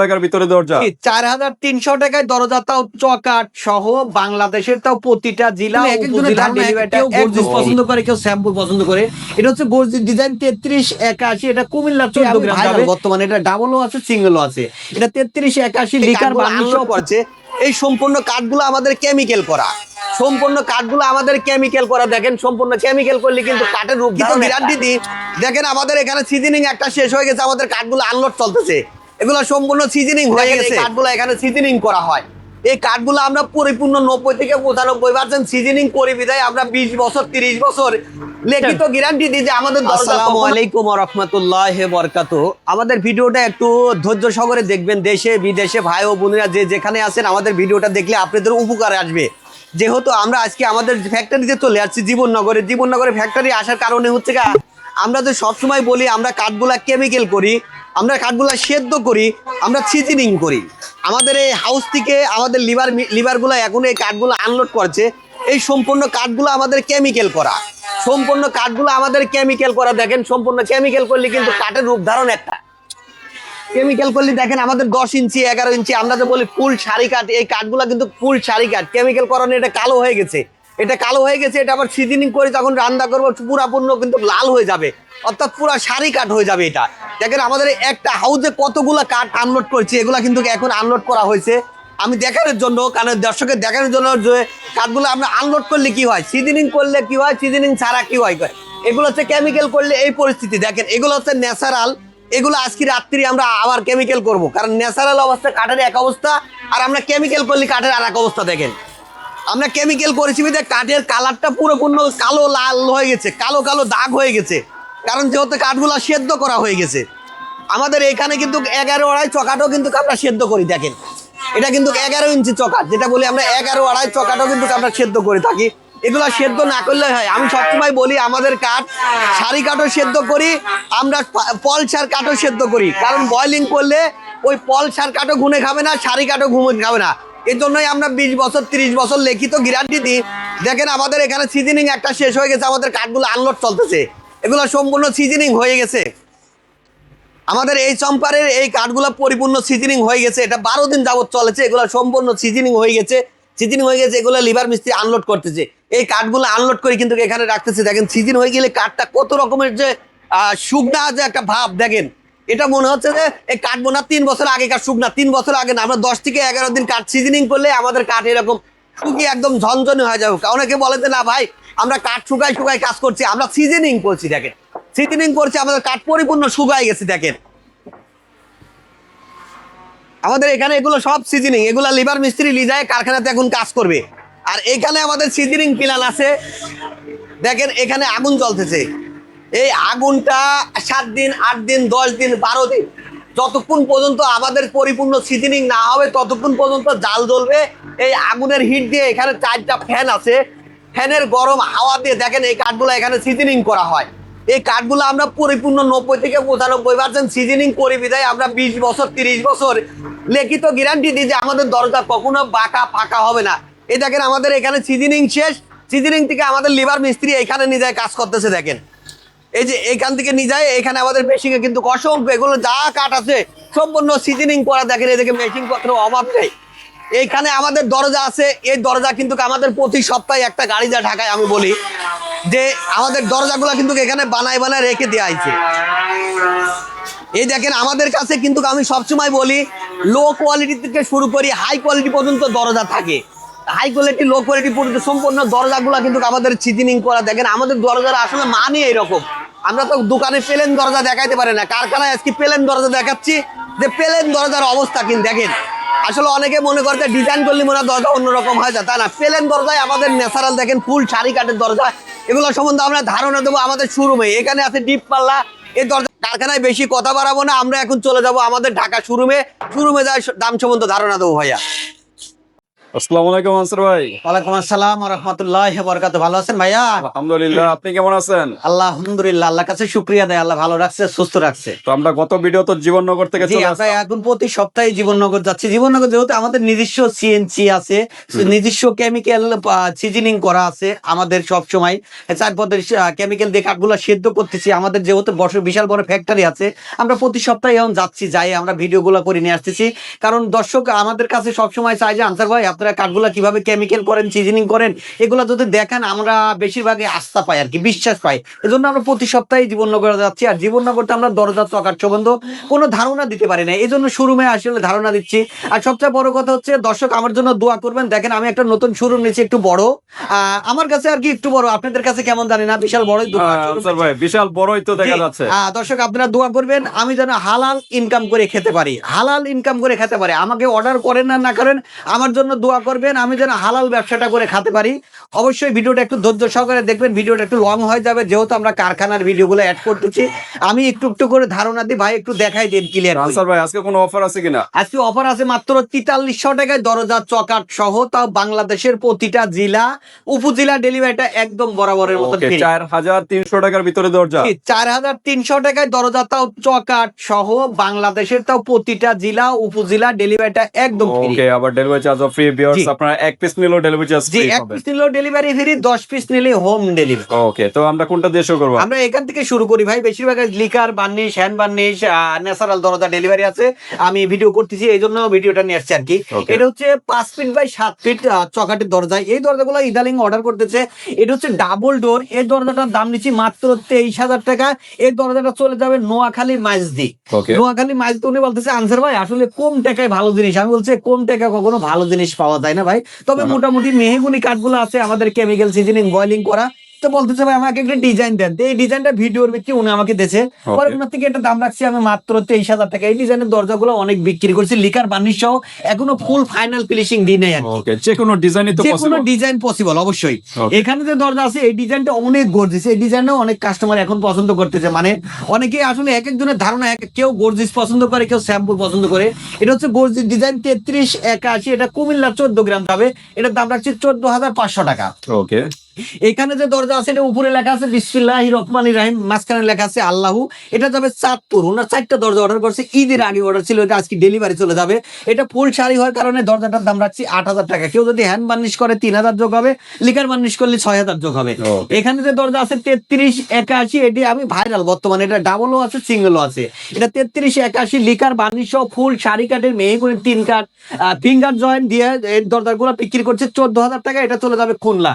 টাকার ভিতরে দরজা। 4300 টাকায় দরজা, তাও চকাট সহ, বাংলাদেশের তাও প্রতিটা জেলা উপজেলা ডেলিভারিটা। কেউ পছন্দ করে, কেউ স্যাম্পল পছন্দ করে। এটা হচ্ছে গর্জিস ডিজাইন 3381, এটা কুমিল্লা 14 গ্রাম যাবে বর্তমানে। এটা ডাবলও আছে, সিঙ্গেলও আছে। এটা 3381 লিটার বানিশ পড়ছে। এই সম্পূর্ণ কাঠগুলো আমাদের কেমিক্যাল করা, সম্পূর্ণ কাঠগুলো আমাদের কেমিক্যাল করা। দেখেন সম্পূর্ণ কেমিক্যাল করলে কিন্তু কাঠের রূপ গ্যারান্টি দিই। দেখেন আমাদের এখানে সিজনিং একটা শেষ হয়ে গেছে, আমাদের কাঠগুলো আনলোড চলতেছে। এগুলো সম্পূর্ণ সিজনিং হয়ে গেছে, কাঠগুলো এখানে সিজনিং করা হয়। এই কাঠগুলো আমরা পরিপূর্ণ 90 থেকে 95% সিজনিং করি বিধায় আমরা 20 বছর 30 বছর লিখিত গ্যারান্টি দিই যে আমাদের। আসসালামু আলাইকুম ওয়া রাহমাতুল্লাহি ওয়া বারাকাতুহু। আমাদের ভিডিওটা একটু ধৈর্য সহকারে দেখবেন। দেশে বিদেশে ভাই ও বোনেরা যে যেখানে আছেন, আমাদের ভিডিওটা দেখলে আপনাদের উপকারে আসবে। যেহেতু আমরা আজকে আমাদের ফ্যাক্টরিতে চলে আসছি জীবননগরে ফ্যাক্টরি আসার কারণে হচ্ছে আমরা যে সবসময় বলি আমরা কাঠগুলা কেমিক্যাল করি, আমরা কাঠগুলা সেদ্ধ করি, আমরা সিজনিং করি। আমাদের এই হাউস থেকে আমাদের লিভারগুলো এখন এই কাঠগুলো আনলোড করছে। এই সম্পূর্ণ কাঠগুলো আমাদের কেমিক্যাল করা, সম্পূর্ণ কাঠগুলো আমাদের কেমিক্যাল করা। দেখেন সম্পূর্ণ কেমিক্যাল করলে কিন্তু কাঠের রূপ ধারণ একটা কেমিক্যাল করলে। দেখেন আমাদের 10 ইঞ্চি 11 ইঞ্চি আমরা যে বলি ফুল সারি কাঠ, এই কাঠগুলো কিন্তু ফুল সারি কাঠ কেমিক্যাল করানো। এটা কালো হয়ে গেছে, এটা কালো হয়ে গেছে। এটা আবার সিজনিং করে যখন রান্না করবো পুরাপূর্ণ কিন্তু লাল হয়ে যাবে, অর্থাৎ পুরা সারি কাঠ হয়ে যাবে এটা। দেখেন আমাদের একটা হাউসে কতগুলা কাঠ আনলোড করছে, এগুলা কিন্তু এখন আনলোড করা হয়েছে। আমি দেখানোর জন্য, কারণ দর্শকের দেখানোর জন্য যে কাঠগুলো আমরা আনলোড করলে কি হয়, সিজনিং করলে কি হয়, সিজনিং ছাড়া কি হয়। এগুলো হচ্ছে কেমিক্যাল করলে এই পরিস্থিতি। দেখেন এগুলো হচ্ছে ন্যাচারাল, এগুলো আজকে রাত্রি আমরা আবার কেমিক্যাল করব, কারণ ন্যাচারাল অবস্থা কাঠের এক অবস্থা, আর আমরা কেমিক্যাল করলে কাঠের আর এক অবস্থা। দেখেন আমরা কেমিক্যাল করেছি বিধে কাঠের কালারটা পুরোপূর্ণ কালো লাল হয়ে গেছে, কালো কালো দাগ হয়ে গেছে, কারণ যেহেতু কাঠগুলো সেদ্ধ করা হয়ে গেছে। আমাদের এখানে কিন্তু 11 আড়াই চকাটও কিন্তু আমরা সেদ্ধ করি। দেখেন এটা কিন্তু 11 ইঞ্চি চকাট, যেটা বলি আমরা 11 আড়াই চকাটও কিন্তু আমরা সেদ্ধ করে থাকি। এগুলো সেদ্ধ না করলে হয়। আমি সবসময় বলি আমাদের কাঠ সারি কাঠও সেদ্ধ করি, আমরা পলসার কাঠও সেদ্ধ করি, কারণ বয়লিং করলে ওই পলসার কাঠও গুনে খাবে না, সারি কাঠও ঘুমে খাবে না। এর জন্যই আমরা 20 বছর 30 বছর লিখিত গ্যারান্টি দিই। দেখেন আমাদের এখানে সিজনিং একটা শেষ হয়ে গেছে, আমাদের কাঠগুলো আনলোড চলতেছে। এগুলো সম্পূর্ণ সিজনিং হয়ে গেছে। আমাদের এই চম্পারের এই কাঠগুলো পরিপূর্ণ সিজনিং হয়ে গেছে। এটা 12 দিন যাবত চলেছে, এগুলো সম্পূর্ণ সিজনিং হয়ে গেছে, সিজনিং হয়ে গেছে। এগুলো লিভার মিস্ত্রি আনলোড করতেছে, এই কাঠগুলো আনলোড করে কিন্তু এখানে রাখতেছে। দেখেন সিজন হয়ে গেলে কাঠটা কত রকমের যে শুকনা যে একটা ভাব। দেখেন এটা মনে হচ্ছে যে এই কাঠ বোনা 3 বছর আগেকার শুকনা, 3 বছর আগে না। আমরা 10 থেকে 11 দিন কাঠ সিজনিং করলে আমাদের কাঠ এরকম শুকিয়ে একদম ঝনঝনে হয়ে যাবে। অনেকে বলে যে না ভাই আমরা কাঠ শুকাই শুকাই কাজ করছি, আমরা সিজনিং করছি। দেখেন সিজনিং করছি, আমাদের কাঠ পরিপূর্ণ শুকায় গেছে। দেখেন আমাদের এখানে এগুলো সব সিজনিং, এগুলো লিভার মিস্ত্রি লিজায় কারখানাতে এখন কাজ করবে। আর এখানে আমাদের সিজনিং প্ল্যান আছে। দেখেন এখানে আগুন জ্বলতেছে, এই আগুনটা 7 দিন 8 দিন 10 দিন 12 দিন যতক্ষণ পর্যন্ত আমাদের পরিপূর্ণ সিজনিং না হবে ততক্ষণ পর্যন্ত জাল জ্বলবে। এই আগুনের হিট দিয়ে এখানে 4টা ফ্যান আছে, ফ্যানের গরম হাওয়া দিয়ে দেখেন এই কাঠগুলো এখানে সিজনিং করা হয়। এই কাঠগুলো আমরা পরিপূর্ণ 90 থেকে 95% সিজনিং করি বিধায় আমরা 20 বছর 30 বছর লিখিত গ্যারান্টি দিই যে আমাদের দরজা কখনো বাঁকা ফাঁকা হবে না। এই দেখেন আমাদের এখানে সিজনিং শেষ, সিজনিং থেকে আমাদের লিভার মিস্ত্রি এখানে নিয়ে যায় কাজ করতেছে। দেখেন এই যে এখান থেকে নিয়ে যায় এখানে আমাদের মেশিনে কিন্তু অসংখ্য এগুলো যা কাঠ আছে সম্পূর্ণ সিজনিং করা। দেখেন এদিকে মেশিন পত্র অভাব নেই। এইখানে আমাদের দরজা আছে, এই দরজা কিন্তু আমাদের প্রতি সপ্তাহে একটা গাড়ি যা ঢাকায়। আমি বলি যে আমাদের দরজাগুলো কিন্তু এখানে বানায় বানায় রেখে দেওয়া হয়েছে। এই দেখেন আমাদের কাছে কিন্তু আমি সবসময় বলি লো কোয়ালিটি থেকে শুরু করি হাই কোয়ালিটি পর্যন্ত দরজা থাকে। হাই কোয়ালিটি লো কোয়ালিটি পর্যন্ত সম্পূর্ণ দরজাগুলো কিন্তু আমাদের সিজনিং করা। দেখেন আমাদের দরজার আসলে মানে এরকম, আমরা তো দোকানে প্লেন দরজা দেখাইতে পারি না, কারখানায় আজকে প্লেন দরজা দেখাচ্ছি যে প্লেন দরজার অবস্থা কিন্তু দেখেন। আসলে অনেকে মনে করতে ডিজাইন করলে মনে হয় দরজা অন্যরকম হয়ে যায়, তা না। প্লেন দরজায় আমাদের ন্যাচারাল দেখেন ফুল সারি কাঠের দরজা। এগুলো সম্বন্ধে আমরা ধারণা দেবো আমাদের শোরুমে। এখানে আছে ডিপ পাল্লা এই দরজা। কারখানায় বেশি কথা বাড়াবো না, আমরা এখন চলে যাব আমাদের ঢাকা শোরুমে। শোরুমে যাই দাম সম্বন্ধে ধারণা দেবো ভাইয়া। আসসালামু আলাইকুম আনসার ভাই। ওয়ালাইকুম আসসালাম ওয়া রাহমাতুল্লাহি ওয়া বারাকাতুহু। ভালো আছেন ভাইয়া? আলহামদুলিল্লাহ, আপনি কেমন আছেন? আলহামদুলিল্লাহ, আল্লাহর কাছে শুকরিয়া দেয়, আল্লাহ ভালো রাখছে, সুস্থ রাখছে। তো আমরা গত ভিডিও তো জীবননগর থেকে জি, চলে আমরা আসলাম। এখন প্রতি সপ্তাহে জীবননগর যাচ্ছি। জীবননগর যেহেতু আমাদের নিজস্ব সিএনসি আছে, নিজস্ব কেমিক্যাল সিজনিং করা আছে আমাদের সব সময় 4 পদের কেমিক্যাল দিয়ে কাঠগুলো সেদ্ধ করতেছি। আমাদের যেহেতু বিশাল বড় ফ্যাক্টরি আছে, আমরা প্রতি সপ্তাহে এখন যাচ্ছি, যাই আমরা ভিডিওগুলো করে নিয়ে আসতেছি। কারণ দর্শক আমাদের কাছে সবসময় চাই যে আনসার ভাই আপনারা কাঠগুলো কিভাবে কেমিক্যাল করেন, সিজনিং করেন, এগুলো যদি দেখান আমরা বেশিরভাগই আস্থা পাই আর কি, বিশ্বাস পাই। এজন্য আমরা প্রতি সপ্তাহে জীবননগরে যাচ্ছি। আর জীবননগরটা আমরা দরজা চকাট সম্বন্ধ কোনো ধারণা দিতে পারি না, এই জন্য শোরুমে আসলে ধারণা দিচ্ছি। আর সবচেয়ে বড় কথা হচ্ছে দর্শক আমার জন্য দোয়া করবেন। দেখেন আমি একটা নতুন শোরুম নিয়েছি, একটু বড়, আমার কাছে আর কি একটু বড়, আপনাদের কাছে কেমন জানি না, বিশাল বড়ই আনসার ভাই বিশাল বড়ই তো দেখা যাচ্ছে। দর্শক আপনারা দোয়া করবেন আমি যেন হালাল ইনকাম করে খেতে পারি, হালাল ইনকাম করে খেতে পারি। আমাকে অর্ডার করেন না করেন, আমার জন্য দোয়া করবেন আমি যেন হালাল ব্যবসাটা করে খেতে পারি। অবশ্যই ভিডিওটা একটু ধৈর্য সহকারে দেখবেন, ভিডিওটা একটু লং হয়ে যাবে যেহেতু আমরা কারখানার ভিডিওগুলো অ্যাড করতেছি। আমি একটু একটু করে ধারণা দিই, ভাই একটু দেখাই দিন ক্লিয়ার। আনসার ভাই আজকে কোনো অফার আছে কিনা? আজকে অফার আছে মাত্র 4300 টাকায় দরজা চকাট সহ, তাও বাংলাদেশের প্রতিটা জেলা উপজেলা ডেলিভারিটা একদম বরাবরের মতো ফ্রি। 4300 টাকার ভিতরে দরজা, 4300 টাকায় দরজা, তাও চকাট সহ বাংলাদেশের, তাও প্রতিটা জেলা উপজেলা ডেলিভারিটা একদম ফ্রি। ওকে, আবার ডেলিভারি চার্জও ফ্রি। ভিউয়ার্স আপনারা এক পিস নিলেও ডেলিভারি চার্জ জি, ফ্রি এক পাবেন। পিস নিলেও ডেলিভারি ফ্রি, 10 পিস নিলে হোম ডেলিভারি। ওকে, তো আমরা কোনটা দিয়ে শুরু করব? আমরা এখান থেকে শুরু করি ভাই। বেশিরভাগ liquor varnish, hand varnish, natural দরজা ডেলিভারি আছে। আমি ভিডিও করতেছি এই জন্য ভিডিওটা নিয়ে আসছি আর কি। এটা হচ্ছে 5 ফিট বাই 7 ফিট চকাটের দরজা। এই দরজাগুলো ইদালিং অর্ডার করতেছে। এটা হচ্ছে ডাবল ডোর। এই দরজাটার দাম নিচ্ছি মাত্র 23,000 টাকা। এই দরজাটা চলে যাবে নোয়াখালী মাইজদি। নোয়াখালী মাইজদি। উনি বলতেছে আনসার ভাই আসলে কম টাকায় ভালো জিনিস। আমি বলছি কম টাকায় কখনো ভালো জিনিস পাওয়া যায় না ভাই, তবে মোটামুটি মেহগুনি কাঠগুলো আছে আমাদের কেমিক্যাল সিজনিং বয়লিং করা। তো বলতেছে ভাই আমাকে একটা ডিজাইন দেন। এই ডিজাইনটা ভিডিওর ভিত্তি উনি আমাকে দিয়েছে। পরে ওনার থেকে একটা দাম রাখছি আমি মাত্র 23,000 টাকা। এই ডিজাইনের দরজাগুলো অনেক বিক্রি করছি, লিকার বার্নিশ সহ, এখনো ফুল ফাইনাল ফিনিশিং দিই নাই আর কি। ওকে, যে কোনো ডিজাইনই তো যে কোনো পসিবল। ডিজাইন পসিবল অবশ্যই। এখানে যে দরজা আছে এই ডিজাইনটা অনেক গর্জিয়াস, এই ডিজাইনটাও অনেক কাস্টমার এখন পছন্দ করতেছে। মানে অনেকে আসলে এক একজনের ধারণা কেউ গর্জিয়াস পছন্দ করে, কেউ স্যাম্পল পছন্দ করে। এটা হচ্ছে গর্জিয়াস ডিজাইন 3381, এটা কুমিল্লা 14 গ্রাম হবে। এটার দাম রাখছি 14,500 টাকা। ওকে, এখানে যে দরজা আছে এটা উপরে লেখা আছে বিসমিল্লাহির রহমানির রহিম, মাঝখানে লেখা আছে আল্লাহু। এটা যাবে চাঁদপুর। ওনার 4টা দরজা অর্ডার করছে, ঈদের আগে অর্ডার ছিল, এটা আজকে ডেলিভারি চলে যাবে। এটা ফুল শাড়ি হওয়ার কারণে দরজাটার দাম রাখছি 8,000 টাকা। কেউ যদি হ্যান্ড বার্নিশ করে 3,000 যোগ হবে, লিকার বার্নিশ করলে 6,000 যোগ হবে। এখানে যে দরজা আছে 3381, এটি আমি ভাইরাল বর্তমানে, এটা ডাবলও আছে সিঙ্গেলও আছে। এটা 3381 লিকার বার্নিশ সহ ফুল শাড়ি কাঠের মেহগুনি 3 কাঠ ফিঙ্গার জয়েন্ট দিয়ে এই দরজাগুলো বিক্রি করছে 14,000 টাকা। এটা চলে যাবে খুলনা।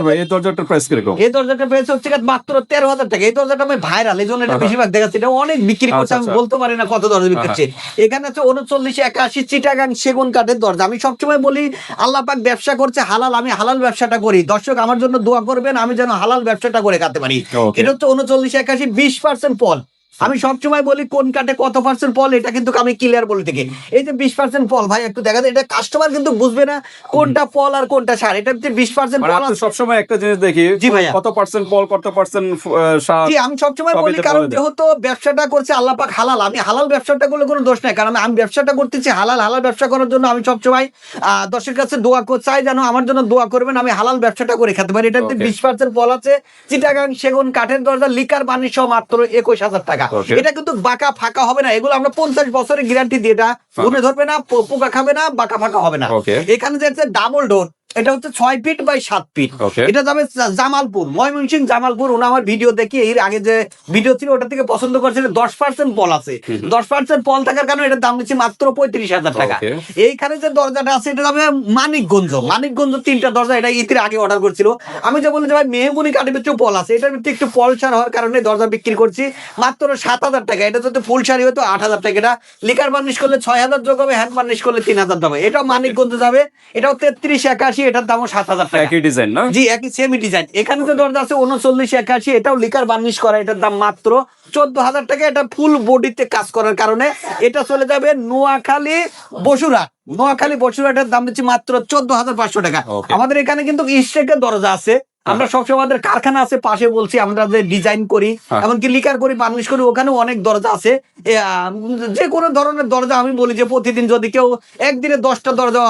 এই দরজাটার প্রাইস কিরকম? এই দরজাটার প্রাইস হচ্ছে মাত্র 13,000 টাকা। এই দরজাটা আমি ভাইরাল, এই জন্য এটা বেশিরভাগ দেখাচ্ছি। এটা অনেক বিক্রি করছে, আমি বলতে পারি না কত দরজা বিক্রি করছে। এখানে হচ্ছে 3981 চিটাগাং সেগুন কাঠের দরজা। আমি সবসময় বলি আল্লাহ পাক ব্যবসা করছে হালাল, আমি হালাল ব্যবসাটা করি। দর্শক আমার জন্য দোয়া করবেন আমি যেন হালাল ব্যবসাটা করে খেতে পারি। এটা হচ্ছে 3981 20% ফল। আমি সবসময় বলি কোন কাটে কত পার্সেন্ট ফল, এটা কিন্তু আমি ক্লিয়ার বলি থেকে। এই যে 20% ফল ভাই একটু দেখা যায়, এটা কাস্টমার কিন্তু বুঝবে না কোনটা ফল আর কোনটা সার। এটা 20% ফল। আমি সবসময় একটা জিনিস দেখি, জি ভাইয়া, কত পার্সেন্ট ফল কত পার্সেন্ট সার। জি আমি সবসময় বলি কারণ যেহেতু ব্যবসাটা করছে আল্লাহ পাক হালাল, আমি হালাল ব্যবসাটা করলে কোনো দোষ নাই, কারণ আমি ব্যবসাটা করতেছি হালাল। হালাল ব্যবসা করার জন্য আমি সবসময় দর্শকের কাছে দোয়া চাই যেন আমার জন্য দোয়া করবেন আমি হালাল ব্যবসাটা করে খেতে পারি। এটাতে 20% ফল আছে। চিটাগাং সেগুন কাঠের দরজা লিকার বার্নিশ সহ মাত্র 21,000 টাকা। এটা কিন্তু বাঁকা ফাঁকা হবে না, এগুলো আমরা 50 বছরের গ্যারান্টি দিয়ে, এটা ঘুরে ধরবে না, পোকা খাবে না, বাঁকা ফাঁকা হবে না। এখানে যে ডাবল ডোর, এটা হচ্ছে 6 ফিট বাই 7 ফিট। এটা যাবে জামালপুর, ময়মনসিংহ জামালপুর। ওনা আমার ভিডিও দেখি এর আগে যে ভিডিও ছিল ওটা থেকে পছন্দ করছে। 10% ফল আছে, 10% ফল থাকার কারণে এটার দাম নিচ্ছে মাত্র 35,000 টাকা। এইখানে যে দরজাটা আছে এটা যাবে মানিকগঞ্জ। মানিকগঞ্জ 3টা দরজা, এটা ঈদের আগে অর্ডার করছিল। আমি যে বলি যে ভাই মেহগুনি কাঠের ভিতরে ফল আছে, এটার ভিতরে একটু ফল ছাড় হওয়ার কারণে দরজা বিক্রি করছি মাত্র 7,000 টাকা। এটা যদি ফুল শাড়ি হতো 8,000 টাকা। এটা লিকার বার্নিশ করলে 6,000 যোগ হবে, হ্যান্ড বার্নিশ করলে 3,000 যাবে। এটাও মানিকগঞ্জ যাবে। এটাও 3381, এটার দামও 7,000 টাকা। একই ডিজাইন না? জি একই সেমি ডিজাইন। এখানে যে দরজা আছে 3981, এটাও লিকার বার্নিশ করা, এটার দাম মাত্র 14,000 টাকা। এটা ফুল বডিতে কাজ করার কারণে এটা চলে যাবে নোয়াখালী বসুরহাট। নোয়াখালী বসুরহাটের দাম দিচ্ছি মাত্র 14,500 টাকা। আমাদের এখানে কিন্তু স্টেকের দরজা আছে, আমরা সবসময় আমাদের কারখানা আছে পাশে, বলছি আমরা যে ডিজাইন করি, এমনকি লিকার করি, বার্নিশ করি, ওখানেও অনেক দরজা আছে। যে কোনো ধরনের দরজা আমি বলি যে প্রতিদিন যদি কেউ একদিনে 10টা দরজা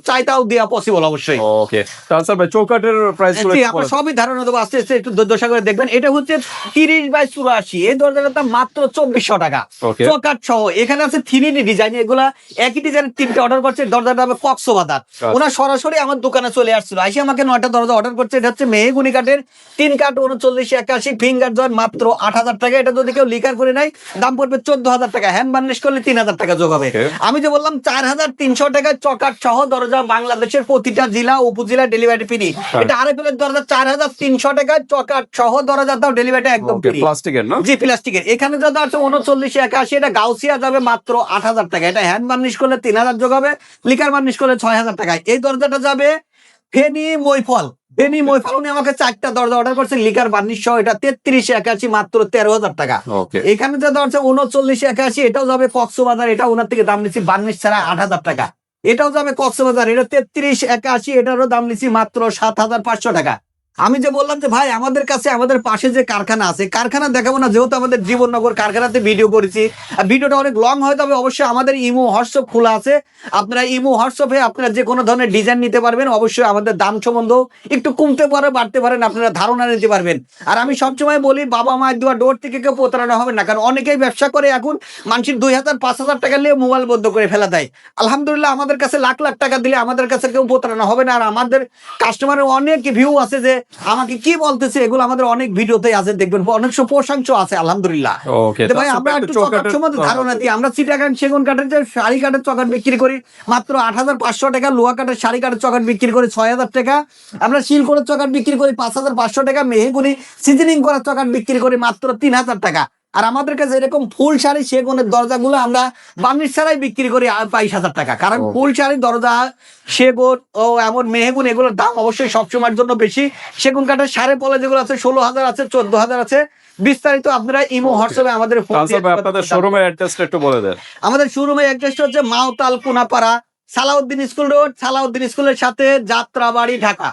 চাই তাও দেওয়া পসিবল অবশ্যই। ওকে, তো আনসার ভাই চৌকাঠের প্রাইস গুলো আমরা সবই ধারণা দেবো, আস্তে আস্তে একটু দশা করে দেখবেন। এটা হচ্ছে 30x84, এই দরজাটার দাম মাত্র 2400 টাকা, চৌকাঠ সহ। এখানে আছে 3D ডিজাইন, এগুলা একই ডিজাইনের 3টে অর্ডার করছে। দরজাটা হবে কক্সবাজার, ওনার সরাসরি আমার দোকানে চলে আসছিল, আইসে আমাকে 9টা দরজা অর্ডার করছে। এটা হচ্ছে মেহগুনি কাঠের 3 কাঠ 3981, ফিঙ্গার জয়েন্ট মাত্র 8000 টাকা। এটা যদি কেউ লিকার করে নেয় দাম পড়বে 14000 টাকা, হ্যান্ড বার্নিশ করলে 3000 টাকা যোগ হবে। আমি যে বললাম 4300 টাকায় চৌকাঠ সহ দরজা, বাংলাদেশের প্রতিটা জেলা উপজেলা ডেলিভারি ফ্রি। এটা আরএফএল দরজা 4300 টাকায় চৌকাঠ সহ দরজা দাও, ডেলিভারি একদম ফ্রি, প্লাস্টিকের না? জি প্লাস্টিকের। এখানে যা আছে 3981, এটা গাউসিয়া যাবে মাত্র 8000 টাকা। এটা হ্যান্ড বার্নিশ করলে 3000 যোগ হবে, লিকার বার্নিশ করলে 6000 টাকায়। এই দরজাটা যাবে ফেনী মৈফল, ফেনী মৈফল। উনি আমাকে 4টা দরজা অর্ডার করছে লিকার বার্নিশ সহ, এটা 3381 মাত্র 13000 টাকা। এখানে যা দরজা 3981, এটাও যাবে কক্সবাজার, এটা ওনার থেকে দাম নিচ্ছি বার্নিশ ছাড়া 8000 টাকা। এটাও যাবে কক্সবাজার, এটা 3381, এটারও দাম নিচ্ছি মাত্র 7500 টাকা। আমি যে বললাম যে ভাই আমাদের কাছে আমাদের পাশে যে কারখানা আছে, কারখানা দেখাবো না, যেহেতু আমাদের জীবননগর কারখানাতে ভিডিও করেছি, আর ভিডিওটা অনেক লং হয়, তবে অবশ্যই আমাদের ইমো হোয়াটসঅ্যাপ খোলা আছে। আপনারা ইমো হোয়াটসঅ্যাপে আপনারা যে কোনো ধরনের ডিজাইন নিতে পারবেন। অবশ্যই আমাদের দাম সম্বন্ধেও একটু কমতে পারে বাড়তে পারেন, আপনারা ধারণা নিতে পারবেন। আর আমি সবসময় বলি বাবা মায়ের দেওয়া ডোর থেকে কেউ প্রতারণা হবে না, কারণ অনেকেই ব্যবসা করে এখন মানুষের 2000-5000 টাকা নিয়ে মোবাইল বন্ধ করে ফেলা দেয়। আলহামদুলিল্লাহ আমাদের কাছে লাখ লাখ টাকা দিলে আমাদের কাছে কেউ প্রতারণা হবে না। আর আমাদের কাস্টমারের অনেক ভিউ আছে যে আমাকে কি বলতেছে, এগুলো আমাদের অনেক ভিডিওতে আছে, দেখবেন অনেক প্রশংসা আছে আলহামদুলিল্লাহ। ভাই আমরা একটু চকাট সম্বন্ধে ধারণা দিই। আমরা চিটাগাং সেগুন কাঠের যে শাড়ি কাঠের চকাট বিক্রি করি মাত্র 8500 টাকা, লোহা কাঠের শাড়ি কাঠের চকাট বিক্রি করি 6000 টাকা, আমরা শিল করার চকাট বিক্রি করি 5500 টাকা, মেহগুনি সিজনিং করার চকাট বিক্রি করি মাত্র 3000 টাকা। আর আমাদের কাছে এরকম ফুল শাড়ি সেগুনের দরজাগুলো আমরা বার্নিশ ছাড়াই বিক্রি করি 22000 টাকা, কারণ ফুল শাড়ি দরজা সেগুন ও এমন মেহগুন এগুলোর দাম অবশ্যই সবসময়ের জন্য বেশি। সেগুন কাঠের সাড়ে পলে যেগুলো আছে 16000 আছে, 14000 আছে। বিস্তারিত আপনারা ইমো হোয়াটসঅ্যাপে আমাদের আপনাদের শোরুমের অ্যাড্রেসটা একটু বলে দেন। আমাদের শোরুমের অ্যাড্রেসটা হচ্ছে মাওতাল কোনাপাড়া, সালাউদ্দিন স্কুল রোড, সালাউদ্দিন স্কুলের সাথে যাত্রাবাড়ি, ঢাকা।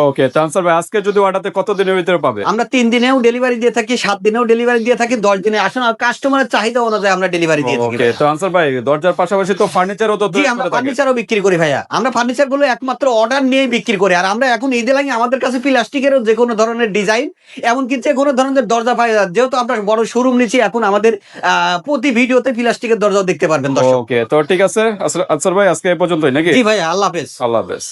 ওকে, তানসার ভাই আজকে যদি অর্ডারতে কত দিনের ভিতরে পাবে? আমরা 3 দিনেও ডেলিভারি দিয়ে থাকি, 7 দিনেও ডেলিভারি দিয়ে থাকি, 10 দিনে আসুন। আর কাস্টমারের চাহিদা অনুযায়ী আমরা ডেলিভারি দিয়ে থাকি। ওকে, তো আনসার ভাই দরজার পাশাপাশি তো ফার্নিচারও তো তৈরি আমরা ফার্নিচারও বিক্রি করি ভাইয়া। আমরা ফার্নিচার গুলো একমাত্র অর্ডার নিয়েই বিক্রি করি। আর আমরা এখন ঈদে লাগে আমাদের কাছে প্লাস্টিকেরও যে কোনো ধরনের ডিজাইন, এমনকি যে কোনো ধরনের দরজা পাই, যেহেতু আমরা বড় শোরুম নিচ্ছি, এখন আমাদের প্রতি ভিডিওতে প্লাস্টিকের দরজাও দেখতে পারবেন দর্শক। ওকে, তো ঠিক আছে আনসার ভাই, আজকে এই পর্যন্তই নাকি? জি ভাইয়া, আল্লাহ হাফেজ। আল্লাহ হাফেজ।